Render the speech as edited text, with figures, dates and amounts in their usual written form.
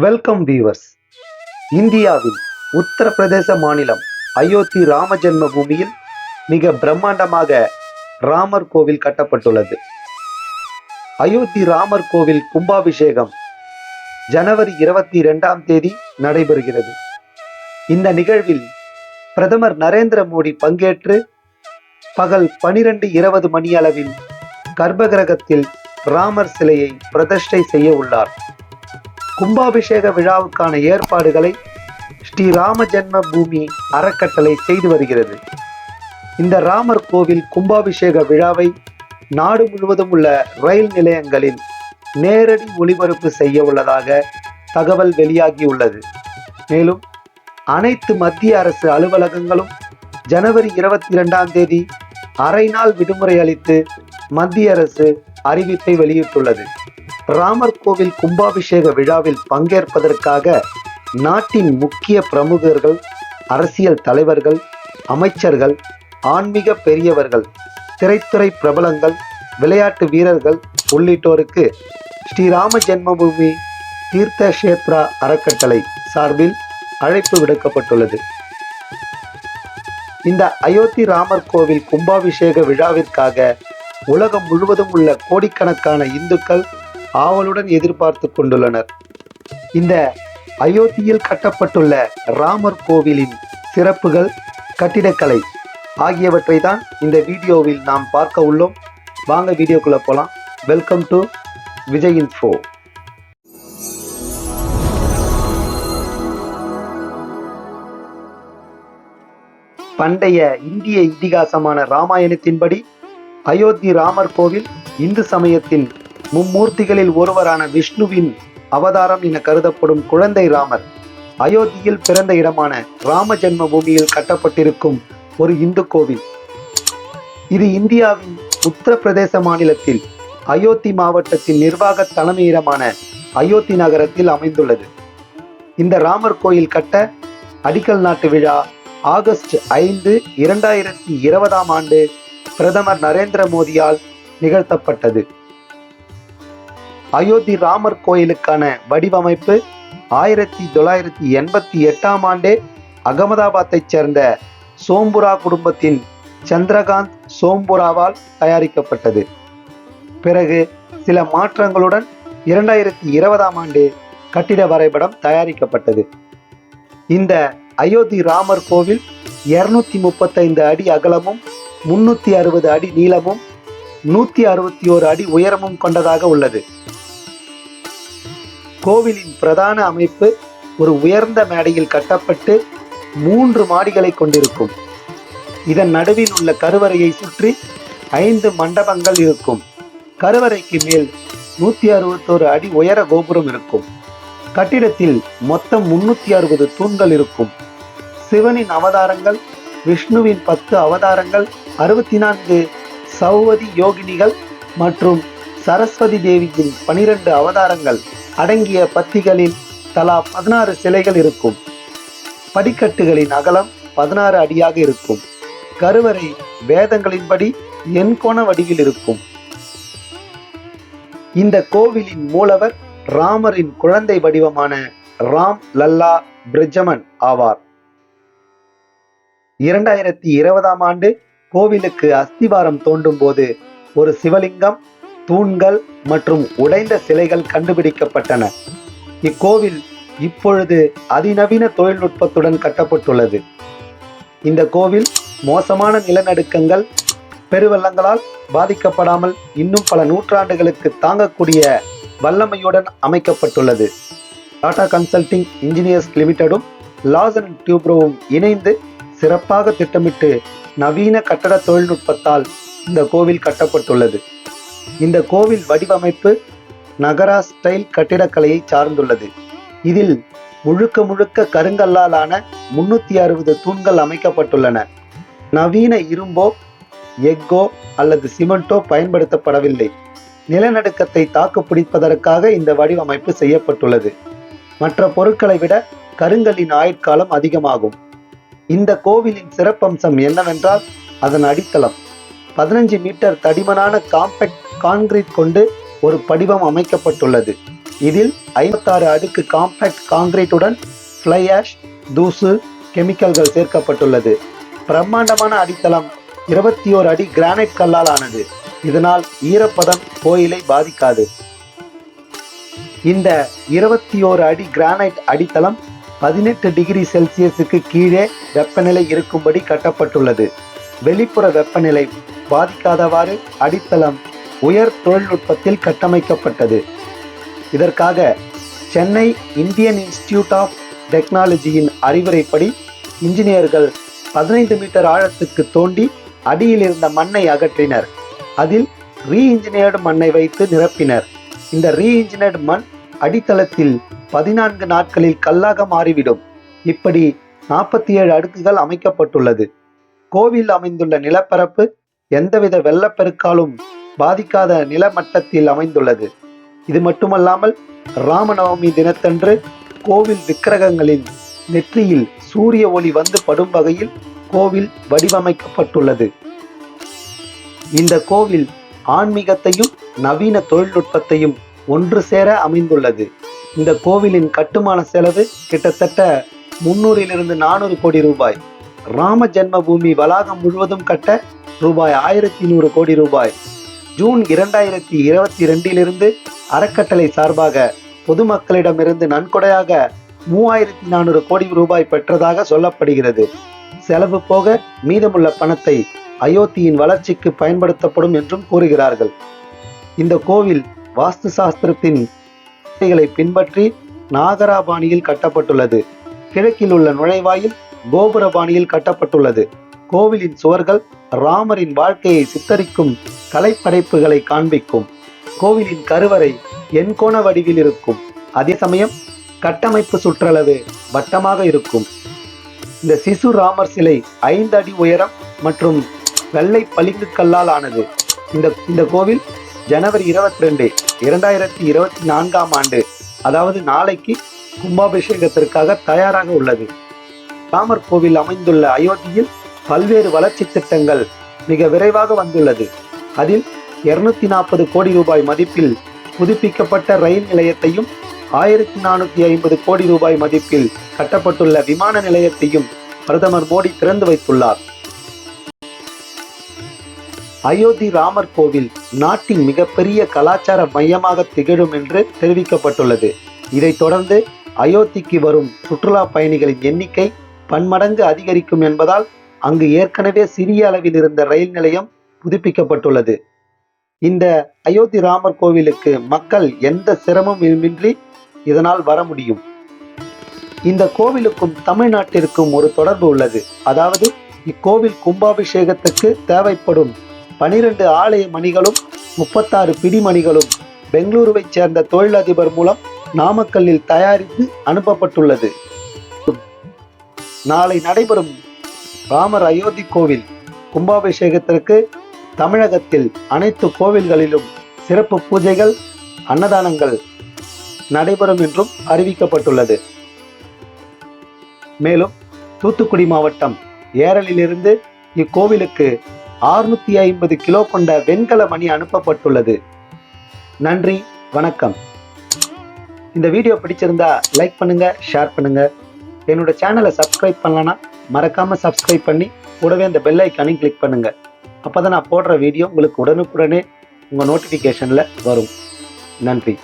Welcome viewers. இந்தியாவில் உத்தரப்பிரதேச மாநிலம் அயோத்தி ராம ஜென்ம பூமியில் மிக பிரம்மாண்டமாக ராமர் கோவில் கட்டப்பட்டுள்ளது. அயோத்தி ராமர் கோவில் கும்பாபிஷேகம் ஜனவரி 22 நடைபெறுகிறது. இந்த நிகழ்வில் பிரதமர் நரேந்திர மோடி பங்கேற்று பகல் 12:20 மணியளவில் கர்ப்பகிரகத்தில் ராமர் சிலையை பிரதிஷ்டை செய்ய உள்ளார். கும்பாபிஷேக விழாவுக்கான ஏற்பாடுகளை ஸ்ரீ ராம ஜென்ம பூமி அறக்கட்டளை செய்து வருகிறது. இந்த ராமர் கோவில் கும்பாபிஷேக விழாவை நாடு முழுவதும் உள்ள ரயில் நிலையங்களில் நேரடி ஒளிபரப்பு செய்ய உள்ளதாக தகவல் வெளியாகியுள்ளது. மேலும் அனைத்து மத்திய அரசு அலுவலகங்களும் ஜனவரி 22 அரை நாள் விடுமுறை அளித்து மத்திய அரசு அறிவிப்பை வெளியிட்டுள்ளது. ராமர் கோவில் கும்பாபிஷேக விழாவில் பங்கேற்பதற்காக நாட்டின் முக்கிய பிரமுகர்கள், அரசியல் தலைவர்கள், அமைச்சர்கள், ஆன்மீக பெரியவர்கள், திரைத்துறை பிரபலங்கள், விளையாட்டு வீரர்கள் உள்ளிட்டோருக்கு ஸ்ரீராம ஜென்மபூமி தீர்த்த கஷேத்ரா அறக்கட்டளை சார்பில் அழைப்பு விடுக்கப்பட்டுள்ளது. இந்த அயோத்தி ராமர் கோவில் கும்பாபிஷேக விழாவிற்காக உலகம் முழுவதும் உள்ள கோடிக்கணக்கான இந்துக்கள் ஆவலுடன் எதிர்பார்த்து கொண்டுள்ளனர். இந்த அயோத்தியில் கட்டப்பட்டுள்ள ராமர் கோவிலின் சிறப்புகள், கட்டிடக்கலை ஆகியவற்றை தான் இந்த வீடியோவில் நாம் பார்க்க உள்ளோம். வாங்க வீடியோக்குள்ள போலாம். Welcome to Vijay info. பண்டைய இந்திய இதிகாசமான ராமாயணத்தின்படி அயோத்தி ராமர் கோவில் இந்து சமயத்தின் மும்மூர்த்திகளில் ஒருவரான விஷ்ணுவின் அவதாரம் என கருதப்படும் குழந்தை ராமர் அயோத்தியில் பிறந்த இடமான ராம ஜென்ம பூமியில் கட்டப்பட்டிருக்கும் ஒரு இந்து கோவில். இது இந்தியாவின் உத்தரப்பிரதேச மாநிலத்தில் அயோத்தி மாவட்டத்தின் நிர்வாக தலைமையிடமான அயோத்தி நகரத்தில் அமைந்துள்ளது. இந்த ராமர் கோயில் கட்ட அடிக்கல் நாட்டு விழா ஆகஸ்ட் 5, 2020 பிரதமர் நரேந்திர மோடியால் நிகழ்த்தப்பட்டது. அயோத்தி ராமர் கோயிலுக்கான வடிவமைப்பு 1988 அகமதாபாத்தைச் சேர்ந்த சோம்புரா குடும்பத்தின் சந்திரகாந்த் சோம்புராவால் தயாரிக்கப்பட்டது. பிறகு சில மாற்றங்களுடன் 2020 கட்டிட வரைபடம் தயாரிக்கப்பட்டது. இந்த அயோத்தி ராமர் கோவில் 235 அடி அகலமும் 360 அடி நீளமும் 161 அடி உயரமும் கொண்டதாக உள்ளது. கோவிலின் பிரதான அமைப்பு ஒரு உயர்ந்த மேடையில் கட்டப்பட்டு 3 மாடிகளை கொண்டிருக்கும். இதன் நடுவில் உள்ள கருவறையை சுற்றி 5 மண்டபங்கள் இருக்கும். கருவறைக்கு மேல் 161 அடி உயர கோபுரம் இருக்கும். கட்டிடத்தில் மொத்தம் 360 தூண்கள் இருக்கும். சிவனின் அவதாரங்கள், விஷ்ணுவின் 10 அவதாரங்கள், 64 சௌவதி யோகினிகள் மற்றும் சரஸ்வதி தேவியின் 12 அவதாரங்கள் அடங்கிய பத்திகளில் தலா 16 சிலைகள் இருக்கும். படிக்கட்டுகளின் அகலம் 16 அடியாக இருக்கும். கருவறை வேதங்களின்படி எண்கோண வடிவில் இருக்கும். இந்த கோவிலின் மூலவர் ராமரின் குழந்தை வடிவமான ராம் லல்லா பிரிஜமன் ஆவார். 2020 கோவிலுக்கு அஸ்திவாரம் தோண்டும் போது ஒரு சிவலிங்கம், தூண்கள் மற்றும் உடைந்த சிலைகள் கண்டுபிடிக்கப்பட்டன. இக்கோவில் இப்பொழுது அதிநவீன தொழில்நுட்பத்துடன் கட்டப்பட்டுள்ளது. இந்த கோவில் மோசமான நிலநடுக்கங்கள், பெருவெள்ளங்களால் பாதிக்கப்படாமல் இன்னும் பல நூற்றாண்டுகளுக்கு தாங்கக்கூடிய வல்லமையுடன் அமைக்கப்பட்டுள்ளது. டாடா கன்சல்டிங் இன்ஜினியர்ஸ் லிமிடெடும் லாசன் அண்ட் டியூப்ரோவும் இணைந்து சிறப்பாக திட்டமிட்டு நவீன கட்டட தொழில்நுட்பத்தால் இந்த கோவில் கட்டப்பட்டுள்ளது. இந்த கோவில் வடிவமைப்பு நகரா ஸ்டைல் கட்டிடக்கலையை சார்ந்துள்ளது. இதில் முழுக்க கருங்கல்லாலான 360 தூண்கள் அமைக்கப்பட்டுள்ளன. நவீன இரும்போ, எஃகோ அல்லது சிமெண்டோ பயன்படுத்தப்படவில்லை. நிலநடுக்கத்தை தாக்குப்பிடிப்பதற்காக இந்த வடிவமைப்பு செய்யப்பட்டுள்ளது. மற்ற பொருட்களை விட கருங்கல்லின் ஆயுட்காலம் அதிகமாகும். இந்த கோவிலின் சிறப்பம்சம் என்னவென்றால் அதன் அடித்தளம் 15 மீட்டர் தடிமனான காம்பேக்ட் கான்கிரீட் கொண்டு ஒரு படிவம் அமைக்கப்பட்டுள்ளது. இதில் 56 அடுக்கு காம்பாக்ட் காங்கிரீட்டுடன் ஃப்ளை ஆஷ், தூசு, கெமிக்கல்கள் சேர்க்கப்பட்டுள்ளது. பிரம்மாண்டமான அடித்தளம் 21 அடி கிரானைட் கல்லால் ஆனது. இதனால் ஈரப்பதம் கோயிலை பாதிக்காது. இந்த 21 அடி கிரானைட் அடித்தளம் 18 டிகிரி செல்சியஸுக்கு கீழே வெப்பநிலை இருக்கும்படி கட்டப்பட்டுள்ளது. வெளிப்புற வெப்பநிலை பாதிக்காதவாறு அடித்தளம் உயர் தொழில்நுட்பத்தில் கட்டமைக்கப்பட்டது. இதற்காக சென்னை இந்தியன் இன்ஸ்டிடியூட் ஆஃப் டெக்னாலஜியின் அறிவுரைப்படி இன்ஜினியர்கள் 15 மீட்டர் ஆழத்துக்கு தோண்டி அடியில் இருந்த மண்ணை அகற்றினர். அதில் ரீஇன்ஜினியர்டு மண்ணை வைத்து நிரப்பினர். இந்த ரீஇன்ஜினியர்டு மண் அடித்தளத்தில் 14 நாட்களில் கல்லாக மாறிவிடும். இப்படி 47 அடுக்குகள் அமைக்கப்பட்டுள்ளது. கோவில் அமைந்துள்ள நிலப்பரப்பு எந்தவித வெள்ளப்பெருக்காலும் பாதிக்காத நிலமட்டத்தில் அமைந்துள்ளது. இது மட்டுமல்லாமல் ராமநவமி தினத்தன்று கோவில் விக்கிரகங்களின் நெற்றியில் சூரிய ஒளி வந்து படும் வகையில் கோவில் வடிவமைக்கப்பட்டுள்ளது. இந்த கோவில் ஆன்மீகத்தையும் நவீன தொழில்நுட்பத்தையும் ஒன்று சேர அமைந்துள்ளது. இந்த கோவிலின் கட்டுமான செலவு கிட்டத்தட்ட 300 - 400 கோடி ரூபாய். ராம ஜென்மபூமி வளாகம் முழுவதும் கட்ட ரூபாய் 1100 கோடி ரூபாய். ஜூன் 2022 அறக்கட்டளை சார்பாக பொதுமக்களிடமிருந்து நன்கொடையாக 3400 கோடி ரூபாய் பெற்றதாக சொல்லப்படுகிறது. செலவு போக மீதமுள்ள பணத்தை அயோத்தியின் வளர்ச்சிக்கு பயன்படுத்தப்படும் என்றும் கூறுகிறார்கள். இந்த கோவில் வாஸ்து சாஸ்திரத்தின் பின்பற்றி நாகராபாணியில் கட்டப்பட்டுள்ளது. கிழக்கில் உள்ள நுழைவாயில் கோபுர பாணியில் கட்டப்பட்டுள்ளது. கோவிலின் சுவர்கள் ராமரின் வாழ்க்கையை சித்தரிக்கும் கலைப்படைப்புகளை காண்பிக்கும். கோவிலின் கருவறை எண்கோண வடிவில் இருக்கும். அதே சமயம் கட்டமைப்பு சுற்றளவு வட்டமாக இருக்கும். இந்த சிசு ராமர் சிலை 5 அடி உயரம் மற்றும் வெள்ளை பளிங்கு கல்லால் ஆனது. இந்த கோவில் ஜனவரி 22, 2024 அதாவது நாளைக்கு கும்பாபிஷேகத்திற்காக தயாராக உள்ளது. ராமர் கோவில் அமைந்துள்ள அயோத்தியில் பல்வேறு வளர்ச்சி திட்டங்கள் மிக விரைவாக வந்துள்ளது. அதில் 240 கோடி ரூபாய் மதிப்பில் புதுப்பிக்கப்பட்ட ரயில் நிலையத்தையும் 1450 கோடி ரூபாய் மதிப்பில் கட்டப்பட்டுள்ள விமான நிலையத்தையும் பிரதமர் மோடி திறந்து வைத்துள்ளார். அயோத்தி ராமர் கோவில் நாட்டின் மிகப்பெரிய கலாச்சார மையமாக திகழும் என்று தெரிவிக்கப்பட்டுள்ளது. இதைத் தொடர்ந்து அயோத்திக்கு வரும் சுற்றுலா பயணிகளின் எண்ணிக்கை பன்மடங்கு அதிகரிக்கும் என்பதால் அங்கு ஏற்கனவே சிறிய அளவில் இருந்த ரயில் நிலையம் புதுப்பிக்கப்பட்டுள்ளது. இந்த அயோத்தி ராமர் கோவிலுக்கு மக்கள் எந்த சிரமமின்றி இதனால் வர முடியும். இந்த கோவிலுக்கும் தமிழ்நாட்டிற்கும் ஒரு தொடர்பு உள்ளது. அதாவது இக்கோவில் கும்பாபிஷேகத்துக்கு தேவைப்படும் 12 ஆலய மணிகளும் 36 பிடிமணிகளும் பெங்களூருவை சேர்ந்த தொழிலதிபர் மூலம் நாமக்கல்லில் தயாரித்து அனுப்பப்பட்டுள்ளது. நாளை நடைபெறும் ராமர் அயோத்தி கோவில் கும்பாபிஷேகத்திற்கு தமிழகத்தில் அனைத்து கோவில்களிலும் சிறப்பு பூஜைகள், அன்னதானங்கள் நடைபெறும் என்றும் அறிவிக்கப்பட்டுள்ளது. மேலும் தூத்துக்குடி மாவட்டம் ஏரலிலிருந்து இக்கோவிலுக்கு 650 கிலோ கொண்ட வெண்கல மணி அனுப்பப்பட்டுள்ளது. நன்றி, வணக்கம். இந்த வீடியோ பிடிச்சிருந்தா லைக் பண்ணுங்க, ஷேர் பண்ணுங்க. என்னோட சேனலை சப்ஸ்கிரைப் பண்ணலன்னா மறக்காம சப்ஸ்கிரைப் பண்ணி கூடவே அந்த பெல் ஐக்கானையும் கிளிக் பண்ணுங்க. அப்பதான் நான் போடுற வீடியோ உங்களுக்கு உடனுக்குடனே உங்க நோட்டிஃபிகேஷன்ல வரும். நன்றி.